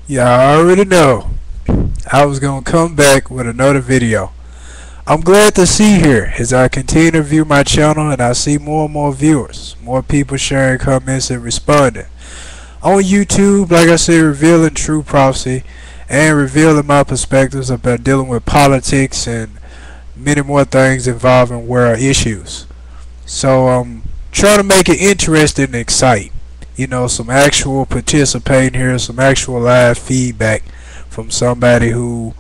Yeah, I already know. I was gonna come back with another video. I'm glad to see here as I continue to view my channel and I see more and more viewers, more people sharing comments and responding. On YouTube, like I said, revealing true prophecy and revealing my perspectives about dealing with politics and many more things involving world issues. So trying to make it interesting and exciting. Some actual participating here, some actual live feedback from somebody who,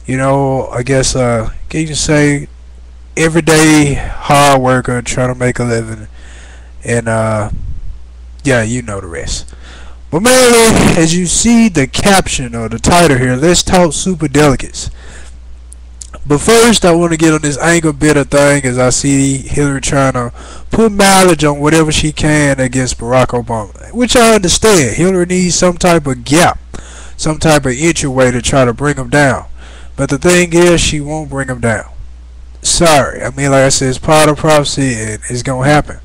I guess can you say everyday hard worker trying to make a living, and yeah, you know the rest. But mainly, as you see the caption or the title here, let's talk super delegates. But first, I want to get on this anger bitter thing as I see Hillary trying to put mileage on whatever she can against Barack Obama, which I understand. Hillary needs some type of gap, some type of entryway to try to bring him down. But the thing is, she won't bring him down. Sorry. I mean, like I said, it's part of prophecy and it's going to happen.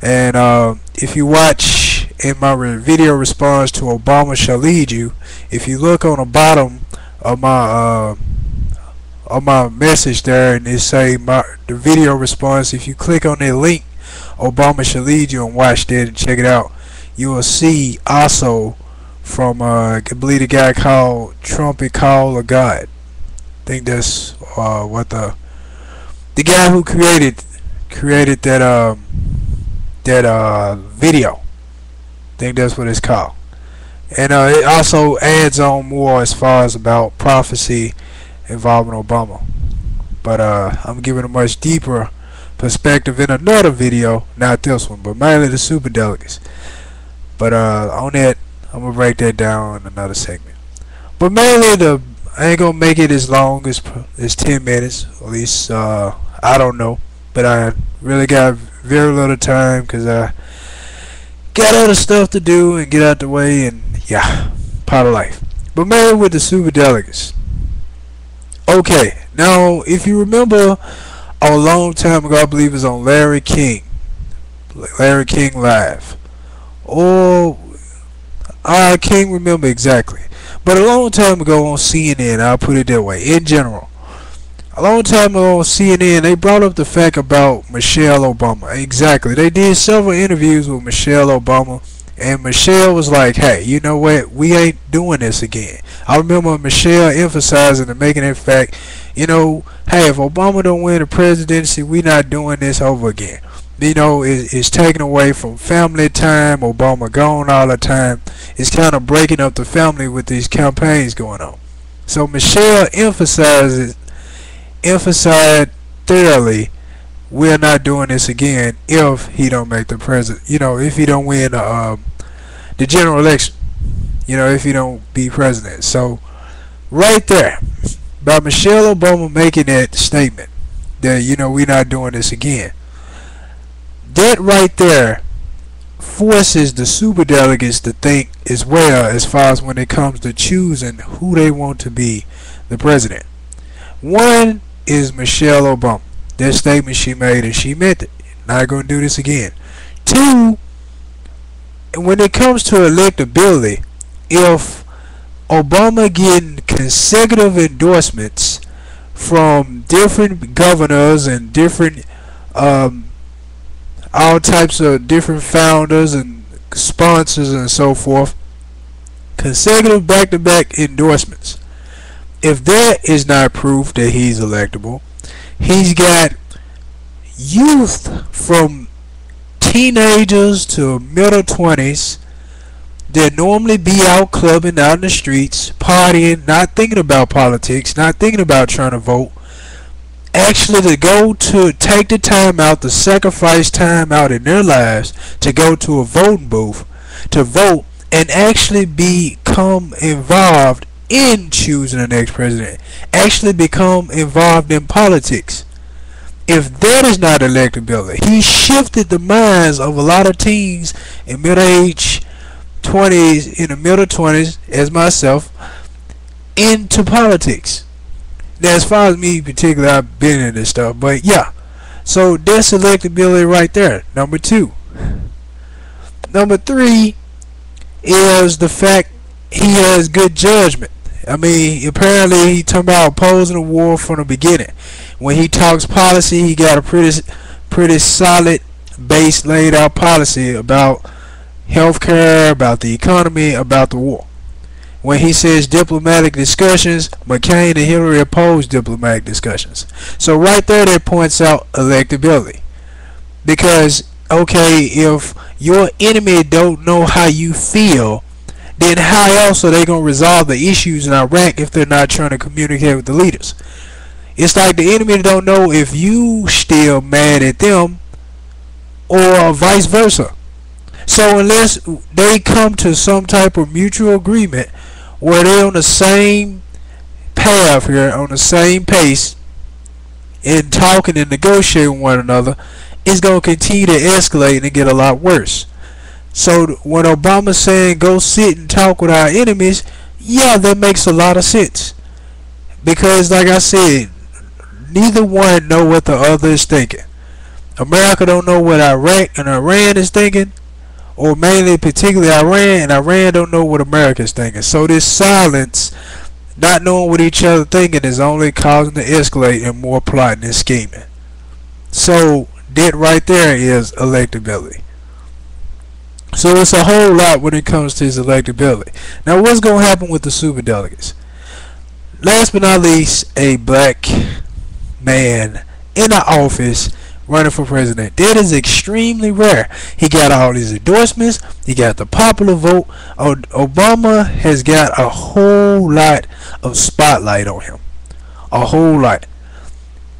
And if you watch in my video response to Obama Shall Lead You, if you look on the bottom of my message there and it say the video response, if you click on that link, Obama Shall Lead You, and watch that and check it out, you will see also from I believe the guy called Trumpet Call of God. I think that's what the guy who created that video. I think that's what it's called. And it also adds on more as far as about prophecy involving Obama. But I'm giving a much deeper perspective in another video, not this one, but mainly the super delegates. But on that, I'm gonna break that down in another segment. But mainly I ain't gonna make it as long as 10 minutes, at least I don't know. But I really got very little time because I got other stuff to do and get out the way, and yeah, part of life. But mainly with the super delegates. Okay, now if you remember a long time ago, I believe it was on Larry King Live, or I can't remember exactly, but a long time ago on CNN, I'll put it that way, in general. A long time ago on CNN, they brought up the fact about Michelle Obama. Exactly, they did several interviews with Michelle Obama, and Michelle was like, hey, you know what, we ain't doing this again. I remember Michelle emphasizing and making that fact, hey, if Obama don't win the presidency, we not doing this over again. It's taken away from family time. Obama gone all the time. It's kind of breaking up the family with these campaigns going on. So Michelle emphasized thoroughly, we're not doing this again if he don't make the president. If he don't win the general election. If he don't be president. So right there, by Michelle Obama making that statement that we're not doing this again, that right there forces the super delegates to think as well as far as when it comes to choosing who they want to be the president. One is Michelle Obama. That statement she made, and she meant it. Not going to do this again. Two, when it comes to electability, if Obama getting consecutive endorsements from different governors and different all types of different founders and sponsors and so forth, consecutive back-to-back endorsements, if that is not proof that he's electable, he's got youth from teenagers to middle 20s that normally be out clubbing out in the streets, partying, not thinking about politics, not thinking about trying to vote, actually to take the time out, to sacrifice time out in their lives to go to a voting booth to vote and actually become involved in choosing the next president, actually become involved in politics. If that is not electability, he shifted the minds of a lot of teens in middle-age 20s, in the middle 20s, as myself, into politics. Now, as far as me in particular, I've been in this stuff, but yeah. So that's electability right there. Number two. Number three is the fact he has good judgment. I mean, apparently he talking about opposing the war from the beginning. When he talks policy, he got a pretty solid base laid out policy about healthcare, about the economy, about the war. When he says diplomatic discussions, McCain and Hillary opposed diplomatic discussions. So right there, that points out electability. Because, okay, if your enemy don't know how you feel, then how else are they going to resolve the issues in Iraq if they're not trying to communicate with the leaders? It's like the enemy don't know if you still mad at them or vice versa. So unless they come to some type of mutual agreement where they're on the same path here, on the same pace, in talking and negotiating with one another, it's going to continue to escalate and get a lot worse. So when Obama's saying go sit and talk with our enemies, yeah, that makes a lot of sense. Because like I said, neither one know what the other is thinking. America don't know what Iraq and Iran is thinking, or mainly particularly Iran, and Iran don't know what America is thinking. So this silence, not knowing what each other thinking, is only causing to escalate and more plotting and scheming. So that right there is electability. So it's a whole lot when it comes to his electability. Now what's going to happen with the superdelegates? Last but not least, a black man in the office running for president. That is extremely rare. He got all these endorsements. He got the popular vote. Obama has got a whole lot of spotlight on him. A whole lot.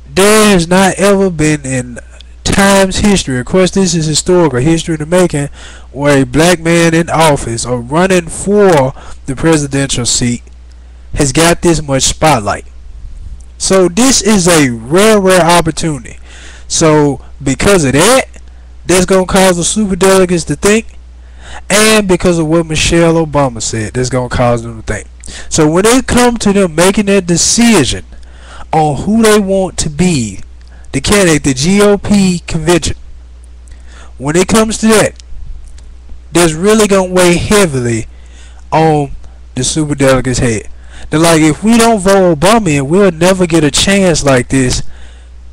There has not ever been in time's history, of course this is historical history in the making, where a black man in office or running for the presidential seat has got this much spotlight. So this is a rare opportunity. So because of that, that's going to cause the superdelegates to think, and because of what Michelle Obama said, that's going to cause them to think. So when it comes to them making that decision on who they want to be the candidate, the GOP convention, when it comes to that, that's really going to weigh heavily on the superdelegates' head. They're like, if we don't vote Obama in, we'll never get a chance like this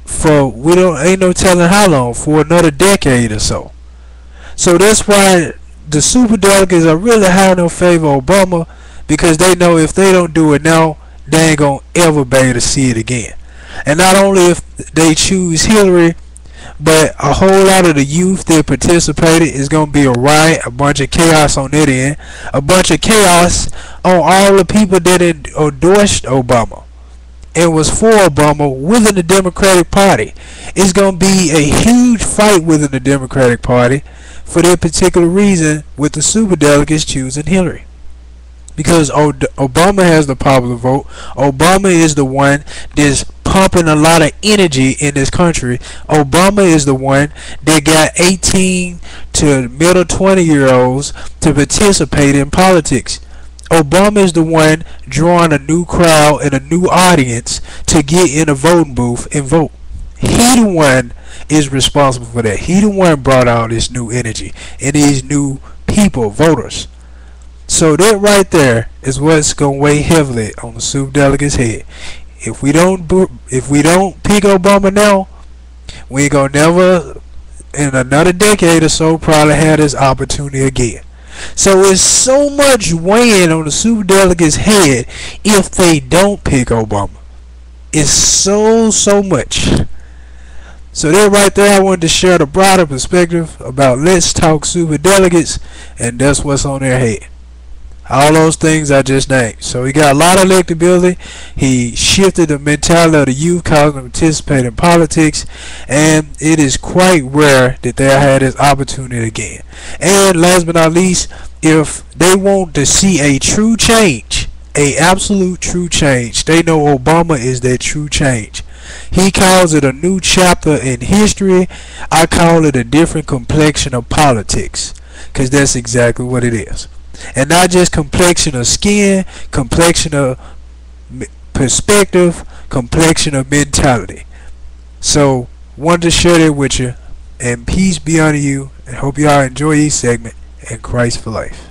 for, ain't no telling how long, for another decade or so. So that's why the superdelegates are really high in favor of Obama, because they know if they don't do it now, they ain't going to ever be able to see it again. And not only if they choose Hillary, but a whole lot of the youth that participated is going to be a riot, a bunch of chaos on that end, a bunch of chaos on all the people that endorsed Obama and was for Obama within the Democratic Party. It's going to be a huge fight within the Democratic Party for that particular reason, with the superdelegates choosing Hillary. Because Obama has the popular vote. Obama is the one that's pumping a lot of energy in this country. Obama is the one that got 18 to middle 20-year-olds to participate in politics. Obama is the one drawing a new crowd and a new audience to get in a voting booth and vote. He the one is responsible for that. He the one brought out this new energy and these new people, voters. So that right there is what's going to weigh heavily on the superdelegates' head. If we don't pick Obama now, we ain't gonna never, in another decade or so, probably have this opportunity again. So it's so much weighing on the superdelegates' head if they don't pick Obama. It's so much. So that right there, I wanted to share the broader perspective about Let's Talk Superdelegates, and that's what's on their head. All those things I just named. So he got a lot of electability. He shifted the mentality of the youth, causing them to participate in politics, and it is quite rare that they had this opportunity again. And last but not least, if they want to see a true change, a absolute true change, they know Obama is that true change. He calls it a new chapter in history. I call it a different complexion of politics, because that's exactly what it is. And not just complexion of skin, complexion of perspective, complexion of mentality. So wanted to share that with you, and peace be unto you, and hope y'all enjoy each segment, and Christ for life.